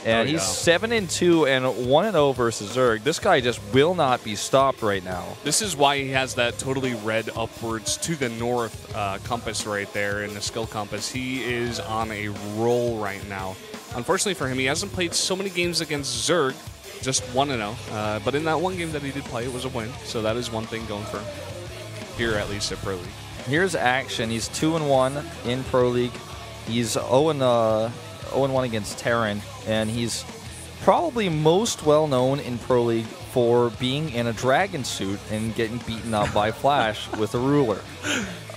And he's 7-2 and 1-0 versus Zerg. This guy just will not be stopped right now. This is why he has that totally red upwards to the north compass right there in the skill compass. He is on a roll right now. Unfortunately for him, he hasn't played so many games against Zerg, just 1-0. But in that one game that he did play, it was a win. So that is one thing going for him here, at least at Pro League. Here's Action. He's 2-1 in Pro League. He's 0-1 against Terran, and he's probably most well known in Pro League for being in a dragon suit and getting beaten up by Flash with a ruler.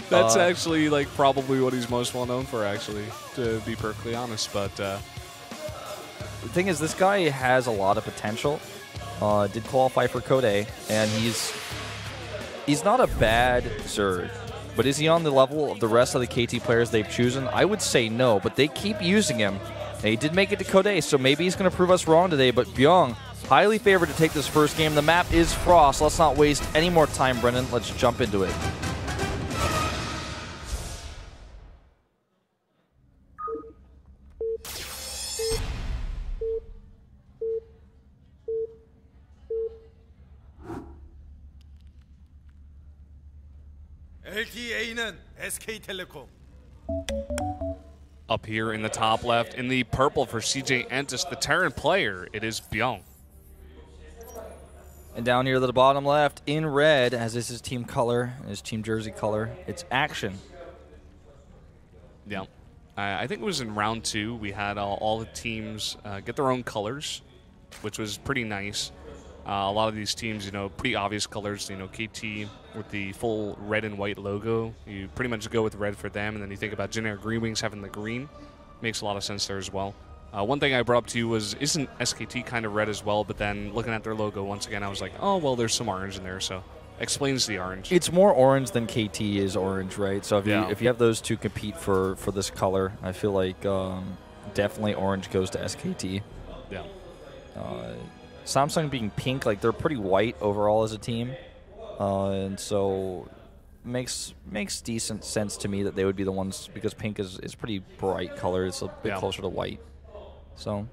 That's actually like probably what he's most well known for, actually, to be perfectly honest. But the thing is, this guy has a lot of potential. Did qualify for Code A, and he's not a bad Zerg. But is he on the level of the rest of the KT players they've chosen? I would say no, but they keep using him. And he did make it to Code A, so maybe he's going to prove us wrong today. But Bbyong, highly favored to take this first game. The map is Frost. Let's not waste any more time, Brendan. Let's jump into it. LTA는 SK텔레콤. Up here in the top left, in the purple for CJ Entis, the Terran player, it is Bbyong. And down here to the bottom left, in red, as is his team color, his team jersey color, it's Action. Yeah. I think it was in round 2. We had all the teams get their own colors, which was pretty nice. A lot of these teams, you know, pretty obvious colors. You know, KT with the full red and white logo. You pretty much go with red for them, and then you think about generic Green Wings having the green. Makes a lot of sense there as well. One thing I brought up to you was, isn't SKT kind of red as well? But then looking at their logo once again, I was like, oh, well, there's some orange in there, so explains the orange. It's more orange than KT is orange, right? So if you have those two compete for this color, I feel like definitely orange goes to SKT. Yeah. Samsung being pink, like they're pretty white overall as a team, and so makes decent sense to me that they would be the ones, because pink is pretty bright color. It's a bit closer to white. So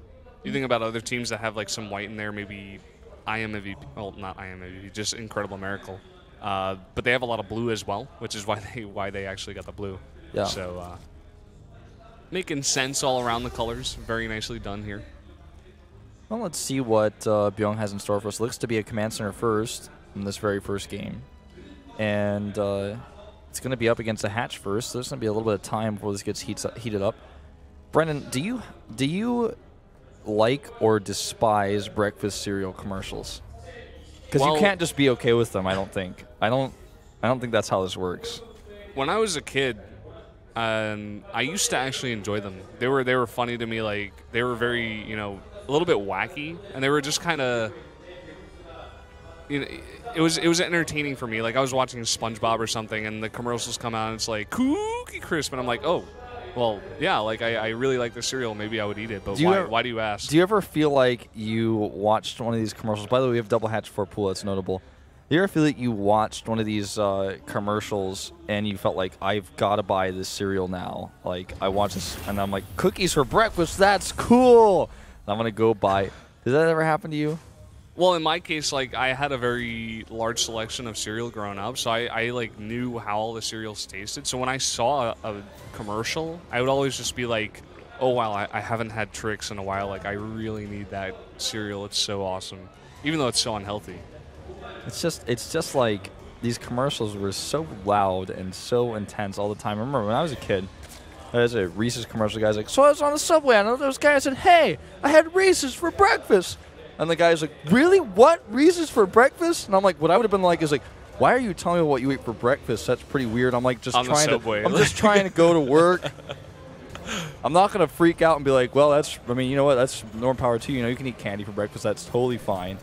you think about other teams that have like some white in there, maybe IMVP, well, not IMVP, just Incredible Miracle, but they have a lot of blue as well, which is why they actually got the blue. Yeah. So making sense all around the colors. Very nicely done here. Well, let's see what Bbyong has in store for us. Looks to be a command center first in this very first game. And it's going to be up against a hatch first, so there's going to be a little bit of time before this gets heated up. Brendan, do you like or despise breakfast cereal commercials? Because you can't just be okay with them, I don't think. I don't think that's how this works. When I was a kid, I used to actually enjoy them. They were funny to me. Like, they were very, you know, a little bit wacky, and they were just kind of, you know, it was entertaining for me. Like, I was watching SpongeBob or something, and the commercials come out, and it's like Cookie Crisp, and I'm like, oh, well, yeah, like I really like the cereal. Maybe I would eat it, but why do you ask? Do you ever feel like you watched one of these commercials? By the way, we have double hatch for pool. That's notable. Do you ever feel like you watched one of these commercials and you felt like, I've got to buy this cereal now? Like, I watch this, and I'm like, cookies for breakfast, that's cool! I'm going to go buy. Did that ever happen to you? Well, in my case, like, I had a very large selection of cereal growing up, so I like knew how all the cereals tasted. So when I saw a commercial, I would always just be like, oh, wow, I haven't had Trix in a while. Like, I really need that cereal. It's so awesome, even though it's so unhealthy. It's just like these commercials were so loud and so intense all the time. I remember when I was a kid, there's a Reese's commercial. The guy's like, so I was on the subway, and those guys said, hey, I had Reese's for breakfast. And the guy's like, really? What? Reese's for breakfast? And I'm like, what I would have been like is like, why are you telling me what you ate for breakfast? That's pretty weird. I'm like, I'm just trying to go to work. I'm not going to freak out and be like, well, you know what? That's more power to you. You know, you can eat candy for breakfast. That's totally fine.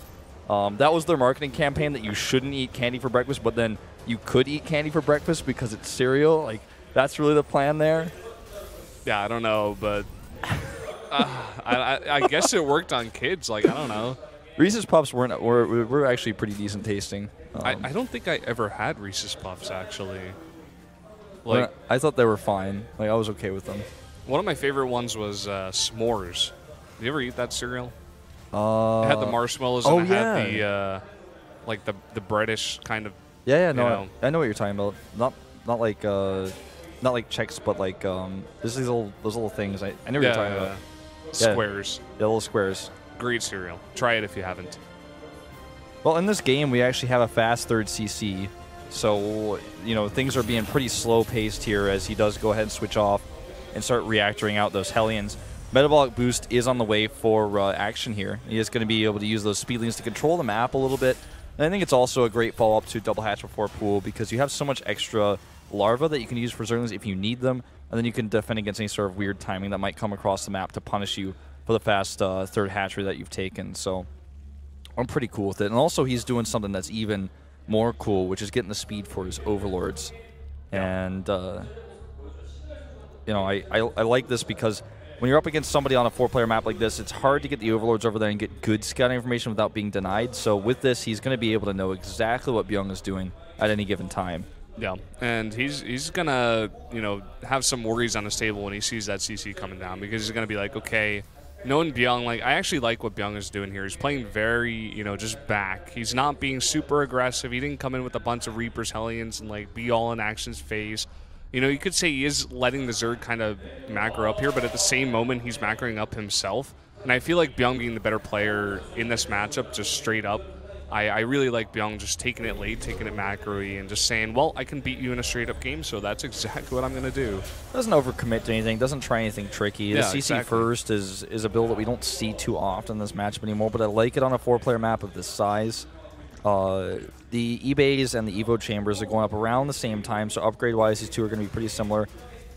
That was their marketing campaign, that you shouldn't eat candy for breakfast, but then you could eat candy for breakfast because it's cereal. Like, that's really the plan there. Yeah, I don't know, but I guess it worked on kids. Like, I don't know. Reese's Puffs were actually pretty decent tasting. I don't think I ever had Reese's Puffs, actually. Like, I thought they were fine. Like, I was okay with them. One of my favorite ones was s'mores. You ever eat that cereal? It It had the marshmallows and it had the like the breadish kind of. Yeah, no, I know what you're talking about. Not like Chex, but like there's those little things. I know what you're talking about. Squares. Yeah, little squares. Great cereal. Try it if you haven't. Well, in this game, we actually have a fast third CC, so things are being pretty slow paced here as he does go ahead and switch off and start reactoring out those Hellions. Metabolic Boost is on the way for action here. He is going to be able to use those speedlings to control the map a little bit. And I think it's also a great follow-up to Double Hatch before Pool because you have so much extra larva that you can use for Zerglings if you need them, and then you can defend against any sort of weird timing that might come across the map to punish you for the fast third hatchery that you've taken. So I'm pretty cool with it. And also he's doing something that's even more cool, which is getting the speed for his Overlords. And, I like this because when you're up against somebody on a 4-player map like this, it's hard to get the Overlords over there and get good scouting information without being denied. So with this, he's going to be able to know exactly what Bbyong is doing at any given time. Yeah, and he's going to, have some worries on his table when he sees that CC coming down because he's going to be like, okay, knowing Bbyong, I actually like what Bbyong is doing here. He's playing very, just back. He's not being super aggressive. He didn't come in with a bunch of Reapers, Hellions, and, be all in actions phase. You could say he is letting the Zerg kind of macro up here, but at the same moment, he's macroing up himself. And I feel like Bbyong being the better player in this matchup, just straight up, I really like Bbyong just taking it late, taking it macro-y, and just saying, well, I can beat you in a straight-up game, so that's exactly what I'm going to do. Doesn't overcommit to anything, doesn't try anything tricky. The CC first is a build that we don't see too often in this matchup anymore, but I like it on a 4-player map of this size. The eBays and the Evo chambers are going up around the same time, so upgrade-wise, these two are going to be pretty similar.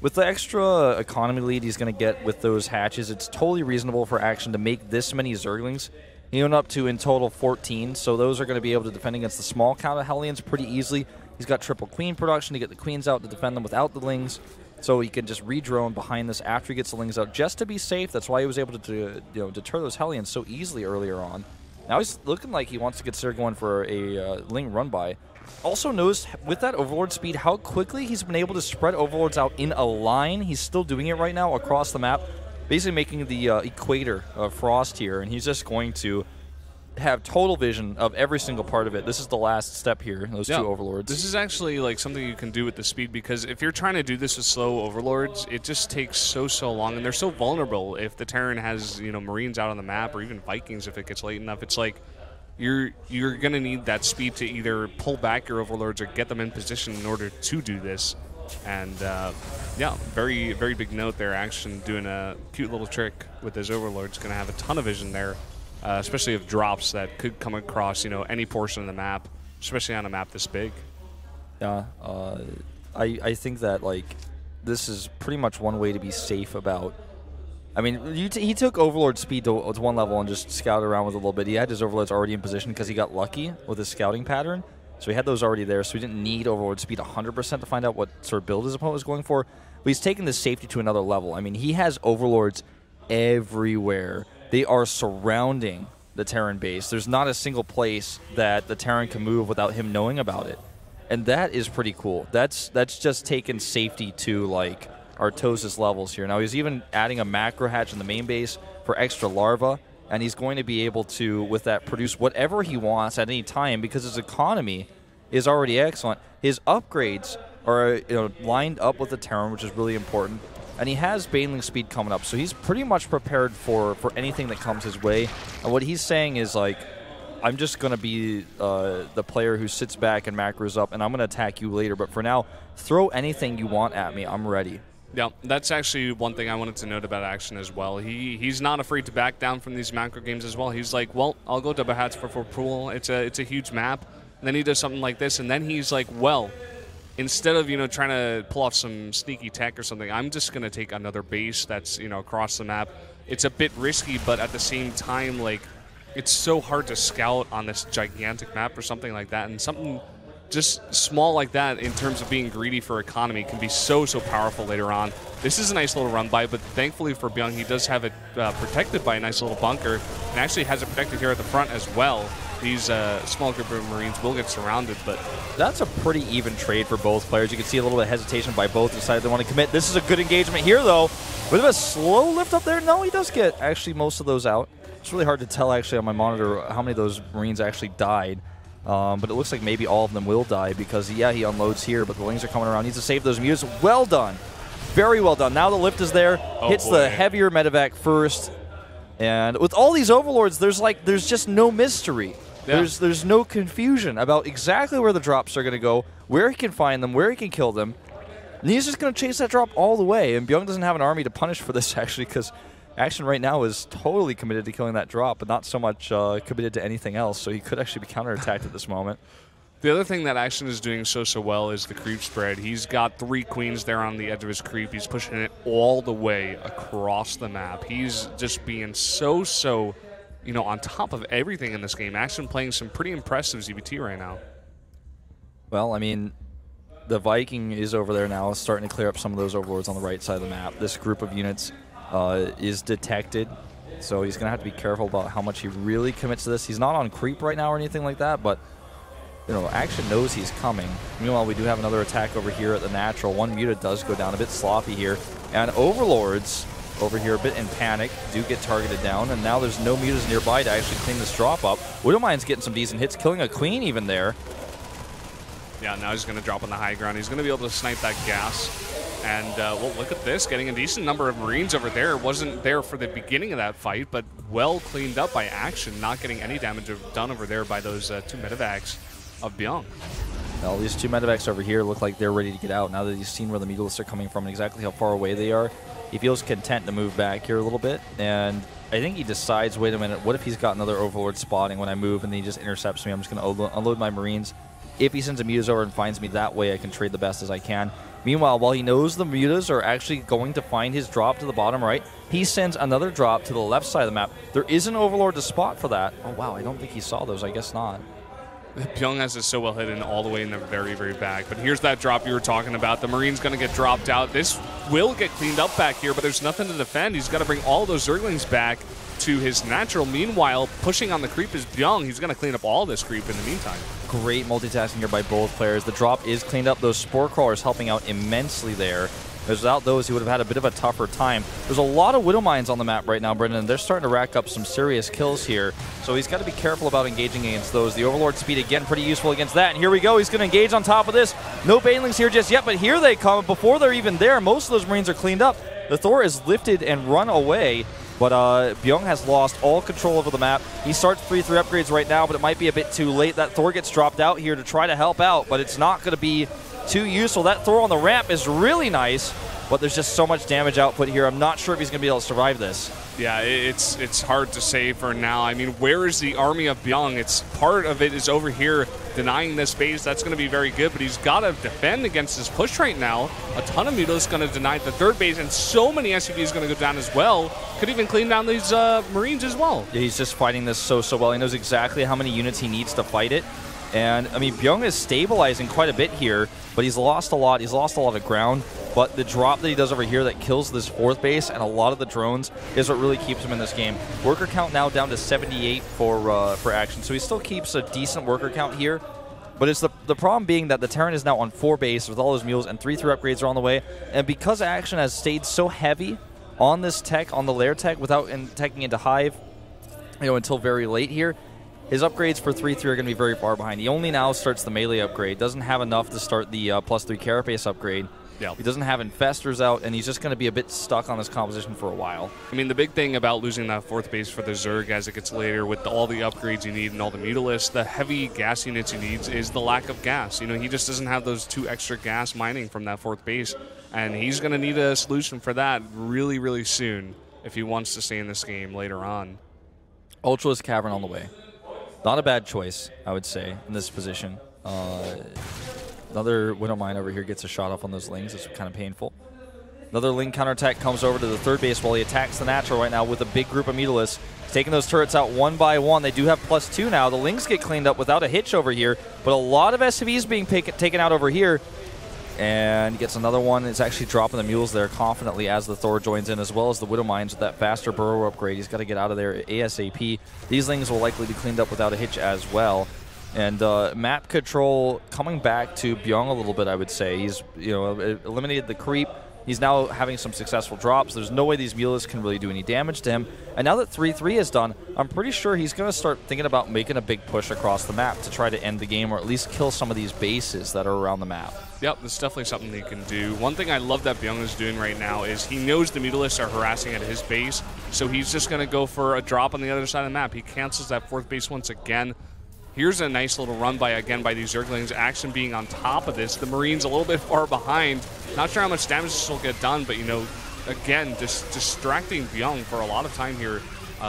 With the extra economy lead he's going to get with those hatches, it's totally reasonable for Action to make this many Zerglings. He went up to, in total, 14, so those are going to be able to defend against the small count of Hellions pretty easily. He's got triple queen production to get the queens out to defend them without the lings, so he can just re-drone behind this after he gets the lings out just to be safe. That's why he was able to deter those Hellions so easily earlier on. Now he's looking like he wants to consider going for a Ling run-by. Also notice, with that Overlord speed, how quickly he's been able to spread Overlords out in a line. He's still doing it right now across the map, basically making the equator of Frost here, and he's just going to have total vision of every single part of it. This is the last step here, those two Overlords. This is actually something you can do with the speed, because if you're trying to do this with slow Overlords, it just takes so long, and they're so vulnerable. If the Terran has Marines out on the map, or even Vikings if it gets late enough, it's like you're going to need that speed to either pull back your Overlords or get them in position in order to do this. And yeah, very, very big note there. Action doing a cute little trick with his Overlords. Going to have a ton of vision there. Especially of drops that could come across, any portion of the map, especially on a map this big. Yeah, I think that this is pretty much one way to be safe about. I mean, he took Overlord speed to one level and just scouted around with a little bit. He had his Overlords already in position because he got lucky with his scouting pattern, so he had those already there. So he didn't need Overlord speed 100% to find out what sort of build his opponent was going for. But he's taken the safety to another level. I mean, he has Overlords everywhere. They are surrounding the Terran base. There's not a single place that the Terran can move without him knowing about it. And that is pretty cool. That's just taken safety to, Artosis levels here. Now, he's even adding a macro hatch in the main base for extra larva, and he's going to be able to, with that, produce whatever he wants at any time because his economy is already excellent. His upgrades are lined up with the Terran, which is really important. And he has Baneling speed coming up, so he's pretty much prepared for anything that comes his way. And what he's saying is, I'm just going to be the player who sits back and macros up, and I'm going to attack you later. But for now, throw anything you want at me. I'm ready. Yeah, that's actually one thing I wanted to note about Action as well. He's not afraid to back down from these macro games as well. He's like, well, I'll go Double Hats for Pool. It's a huge map. And then he does something like this, and then he's like, well, instead of, trying to pull off some sneaky tech or something, I'm just going to take another base that's, across the map. It's a bit risky, but at the same time, it's so hard to scout on this gigantic map or something like that. And something just small like that in terms of being greedy for economy can be so powerful later on. This is a nice little run-by, but thankfully for Bbyong, he does have it protected by a nice little bunker, and actually has it protected here at the front as well. these small group of Marines will get surrounded. But that's a pretty even trade for both players. You can see a little bit of hesitation by both. Decided they want to commit. This is a good engagement here, though. Bit of a slow lift up there. No, he does get actually most of those out. It's really hard to tell actually on my monitor how many of those Marines actually died. But it looks like maybe all of them will die because, yeah, he unloads here, but the Lings are coming around. Needs to save those mutes. Well done. Very well done. Now the lift is there. Hits the heavier medevac first. And with all these overlords, there's just no mystery. Yeah. There's no confusion about exactly where the drops are going to go, where he can find them, where he can kill them. And he's just going to chase that drop all the way. And Bbyong doesn't have an army to punish for this, actually, because Action right now is totally committed to killing that drop, but not so much committed to anything else. So he could actually be counterattacked at this moment. The other thing that Action is doing so well is the creep spread. He's got 3 queens there on the edge of his creep. He's pushing it all the way across the map. He's just being so on top of everything in this game. Action playing some pretty impressive ZBT right now. Well, I mean, the Viking is over there now, starting to clear up some of those overlords on the right side of the map. This group of units is detected, so he's going to have to be careful about how much he really commits to this. He's not on creep right now or anything like that, but Action knows he's coming. Meanwhile, we do have another attack over here at the natural. One muta does go down, a bit sloppy here. And Overlords over here a bit in panic, do get targeted down, and now there's no mutas nearby to actually clean this drop up. Widowmine's getting some decent hits, killing a queen even there. Yeah, now he's going to drop on the high ground. He's going to be able to snipe that gas. And, well, look at this, getting a decent number of Marines over there. Wasn't there for the beginning of that fight, but well cleaned up by Action, not getting any damage done over there by those 2 medevacs of Bbyong. Well, these 2 medevacs over here look like they're ready to get out now that he's seen where the Mutalists are coming from and exactly how far away they are. He feels content to move back here a little bit, and I think he decides, wait a minute, what if he's got another Overlord spotting when I move and then he just intercepts me? I'm just going to unload my Marines. If he sends a Mutas over and finds me that way, I can trade the best as I can. Meanwhile, while he knows the Mutas are actually going to find his drop to the bottom right, he sends another drop to the left side of the map. There is an Overlord to spot for that. Oh, wow, I don't think he saw those. I guess not. Bbyong has it so well hidden all the way in the very back. But here's that drop you were talking about. The Marine's going to get dropped out. This will get cleaned up back here, but there's nothing to defend. He's got to bring all those Zerglings back to his natural. Meanwhile, pushing on the creep is Bbyong. He's going to clean up all this creep in the meantime. Great multitasking here by both players. The drop is cleaned up. Those Spore Crawlers helping out immensely there. Without those, he would have had a bit of a tougher time. There's a lot of Widow Mines on the map right now, Brendan. They're starting to rack up some serious kills here. So he's got to be careful about engaging against those. The Overlord speed, again, pretty useful against that. And here we go. He's going to engage on top of this. No Banelings here just yet, but here they come. Before they're even there, most of those Marines are cleaned up. The Thor is lifted and run away. But Bbyong has lost all control over the map. He starts 3-3 upgrades right now, but it might be a bit too late. That Thor gets dropped out here to try to help out, but it's not going to be too useful. That Thor on the ramp is really nice, but there's just so much damage output here. I'm not sure if he's going to be able to survive this. Yeah, it's hard to say for now. I mean, where is the army of Bbyong? It's part of it is over here denying this base. That's going to be very good, but he's got to defend against this push right now. A ton of Mutos going to deny the third base, and so many SUVs going to go down as well. Could even clean down these Marines as well. Yeah, he's just fighting this so well. He knows exactly how many units he needs to fight it. And, I mean, Bbyong is stabilizing quite a bit here, but he's lost a lot. He's lost a lot of ground. But the drop that he does over here that kills this fourth base and a lot of the drones is what really keeps him in this game. Worker count now down to 78 for Action, so he still keeps a decent worker count here. But it's the problem being that the Terran is now on 4 base with all his mules, and 3-3 upgrades are on the way. And because Action has stayed so heavy on this tech, on the lair tech, without teching into Hive, until very late here, his upgrades for 3-3 are going to be very far behind. He only now starts the melee upgrade. Doesn't have enough to start the +3 Carapace upgrade. Yep. He doesn't have Infestors out, and he's just going to be a bit stuck on this composition for a while. I mean, the big thing about losing that 4th base for the Zerg as it gets later with all the upgrades you need and all the Mutalists, the heavy gas units you need is the lack of gas. He just doesn't have those 2 extra gas mining from that 4th base, and he's going to need a solution for that really soon if he wants to stay in this game later on. Ultralisk Cavern on the way. Not a bad choice, I would say, in this position. Another Widow Mine over here gets a shot off on those Lings. It's kind of painful. Another Ling counterattack comes over to the 3rd base while he attacks the natural right now with a big group of Mutalists. He's taking those turrets out one by one. They do have +2 now. The Lings get cleaned up without a hitch over here, but a lot of SCVs being taken out over here. And gets another one. It's actually dropping the mules there confidently as the Thor joins in, as well as the Widow Mines with that faster burrow upgrade. He's got to get out of there ASAP. These things will likely be cleaned up without a hitch as well. And map control coming back to Bbyong a little bit, I would say. He's eliminated the creep. He's now having some successful drops. There's no way these mules can really do any damage to him. And now that 3-3 is done, I'm pretty sure he's going to start thinking about making a big push across the map to try to end the game or at least kill some of these bases that are around the map. Yep, that's definitely something he can do. One thing I love that Bbyong is doing right now is he knows the Mutalisks are harassing at his base, so he's just going to go for a drop on the other side of the map. He cancels that 4th base once again. Here's a nice little run by these Zerglings. Action being on top of this. The Marines a little bit far behind. Not sure how much damage this will get done, but, again, just distracting Bbyong for a lot of time here,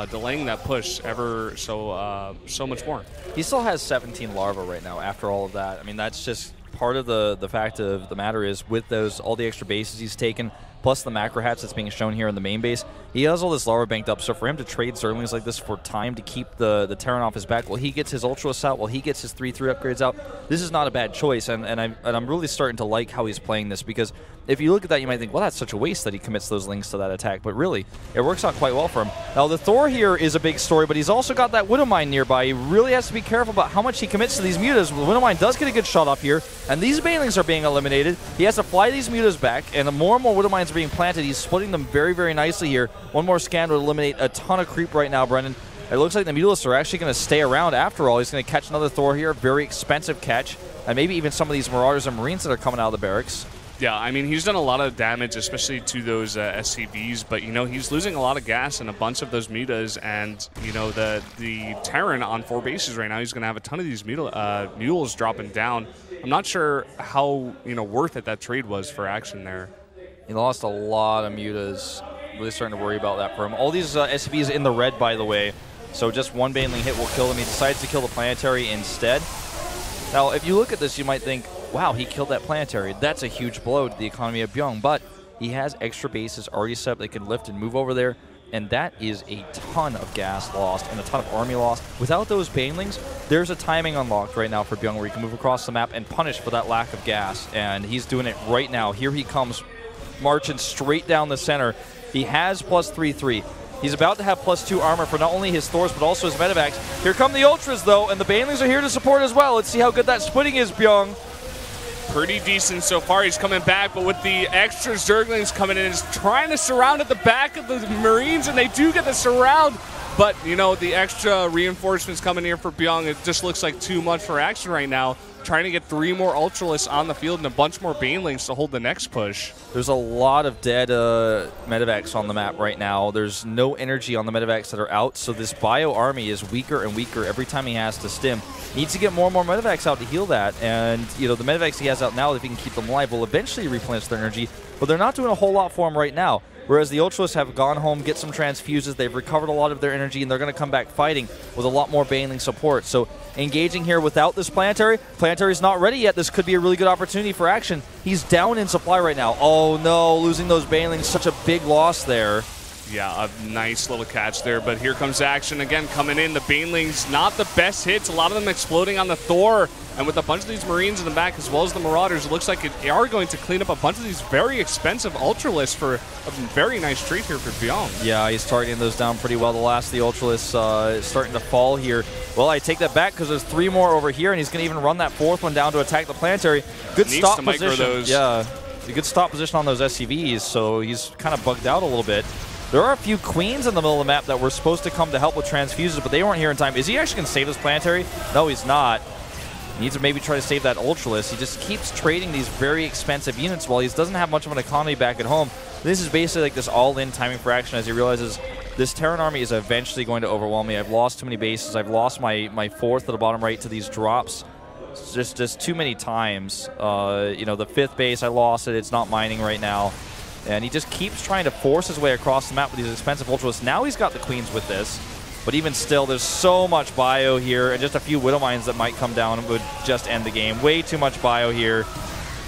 delaying that push ever so much more. He still has 17 larvae right now after all of that. I mean, that's just part of the fact of the matter is with all the extra bases he's taken, plus the macro hatch that's being shown here in the main base, he has all this larva banked up. So for him to trade Zerglings like this for time to keep the Terran off his back while he gets his Ultralisk out, while he gets his 3-3 upgrades out, this is not a bad choice. And I'm really starting to like how he's playing this, because if you look at that, you might think, well, that's such a waste that he commits those links to that attack. But really, it works out quite well for him. Now, the Thor here is a big story, but he's also got that Widow Mine nearby. He really has to be careful about how much he commits to these mutas. The Widow Mine does get a good shot up here, and these Banelings are being eliminated. He has to fly these mutas back, and the more and more Widow Mines are being planted. He's splitting them very, very nicely here. One more scan would eliminate a ton of creep right now, Brendan. It looks like the Mutalisks are actually going to stay around after all. He's going to catch another Thor here, very expensive catch, and maybe even some of these Marauders and Marines that are coming out of the barracks. Yeah, I mean, he's done a lot of damage, especially to those SCVs, but, he's losing a lot of gas and a bunch of those mutas, and, the Terran on 4 bases right now, he's going to have a ton of these mules dropping down. I'm not sure how, worth it that trade was for Action there. He lost a lot of mutas. Really starting to worry about that for him. All these SCVs in the red, by the way, so just one Baneling hit will kill him. He decides to kill the Planetary instead. Now, if you look at this, you might think, wow, he killed that Planetary. That's a huge blow to the economy of Bbyong, but he has extra bases already set up. They can lift and move over there, and that is a ton of gas lost and a ton of army lost. Without those Banelings, there's a timing unlocked right now for Bbyong where he can move across the map and punish for that lack of gas, and he's doing it right now. Here he comes, marching straight down the center. He has plus 3-3. He's about to have plus 2 armor for not only his Thors, but also his Medivacs. Here come the Ultras, though, and the Banelings are here to support as well. Let's see how good that splitting is, Bbyong. Pretty decent so far. He's coming back, but with the extra Zerglings coming in, is trying to surround at the back of the Marines, and they do get the surround. But, the extra reinforcements coming here for Bbyong, it just looks like too much for Action right now. Trying to get 3 more Ultralisks on the field and a bunch more Banelings to hold the next push. There's a lot of dead Medivacs on the map right now. There's no energy on the Medivacs that are out, so this Bio army is weaker and weaker every time he has to stim. He needs to get more and more Medivacs out to heal that, and the Medivacs he has out now, if he can keep them alive, will eventually replenish their energy, but they're not doing a whole lot for him right now. Whereas the Ultralisks have gone home, get some transfuses, they've recovered a lot of their energy, and they're going to come back fighting with a lot more Baneling support. So engaging here without this Planetary. Planetary's not ready yet. This could be a really good opportunity for Action. He's down in supply right now. Oh no, losing those Banelings, such a big loss there. Yeah, a nice little catch there, but here comes Action again coming in. The Banelings, not the best hits. A lot of them exploding on the Thor, and with a bunch of these Marines in the back as well as the Marauders, it looks like they are going to clean up a bunch of these very expensive Ultralisks for a very nice trade here for Bbyong. Yeah, he's targeting those down pretty well. The last of the Ultralisks is starting to fall here. Well, I take that back because there's 3 more over here, and he's going to even run that 4th one down to attack the Planetary. Good stop position. Those. Yeah, a good stop position on those SCVs, so he's kind of bugged out a little bit. There are a few Queens in the middle of the map that were supposed to come to help with transfuses, but they weren't here in time. Is he actually going to save his Planetary? No, he's not. He needs to maybe try to save that Ultralisk. He just keeps trading these very expensive units while he doesn't have much of an economy back at home. This is basically like this all-in timing for Action as he realizes this Terran army is eventually going to overwhelm me. I've lost too many bases. I've lost my 4th at the bottom right to these drops. It's just too many times. The 5th base, I lost it. It's not mining right now. And he just keeps trying to force his way across the map with these expensive Ultralisks. Now he's got the Queens with this. But even still, there's so much Bio here, and just a few Widow Mines that might come down and would just end the game. Way too much Bio here.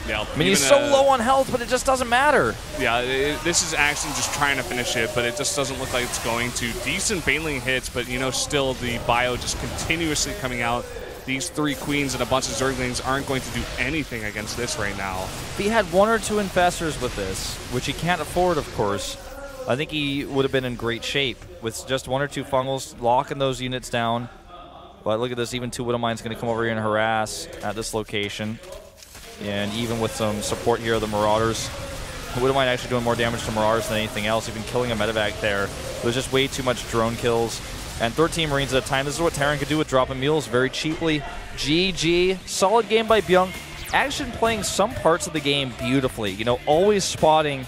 Yeah, I mean, he's so low on health, but it just doesn't matter. Yeah, this is Action just trying to finish it, but it just doesn't look like it's going to. Decent Baneling hits, but, still the Bio just continuously coming out. these 3 queens and a bunch of Zerglings aren't going to do anything against this right now. If he had 1 or 2 infestors with this, which he can't afford, of course, I think he would have been in great shape with just 1 or 2 fungals, locking those units down. But look at this, even 2 Widowmine's going to come over here and harass at this location. And even with some support here of the Marauders, Widowmine actually doing more damage to Marauders than anything else, even killing a medevac there. There's just way too much drone kills. And 13 Marines at a time. This is what Terran could do with dropping mules very cheaply. GG. Solid game by Bbyong. Action playing some parts of the game beautifully. You know, always spotting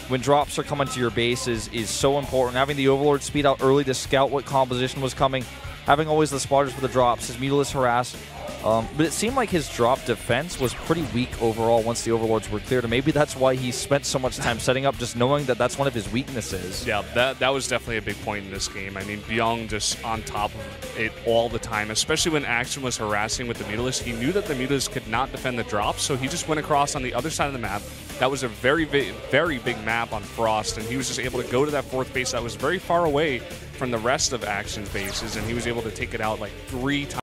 when drops are coming to your bases is so important. Having the Overlord speed out early to scout what composition was coming. Having always the spotters for the drops. His Mutalisk harass. But it seemed like his drop defense was pretty weak overall once the Overlords were cleared. And maybe that's why he spent so much time setting up, just knowing that that's one of his weaknesses. Yeah, that was definitely a big point in this game. I mean, Bbyong just on top of it all the time, especially when Action was harassing with the Mutalisk. He knew that the Mutalisk could not defend the drops, so he just went across on the other side of the map. That was a very big map on Frost, and he was just able to go to that 4th base that was very far away from the rest of Action's bases, and he was able to take it out like 3 times.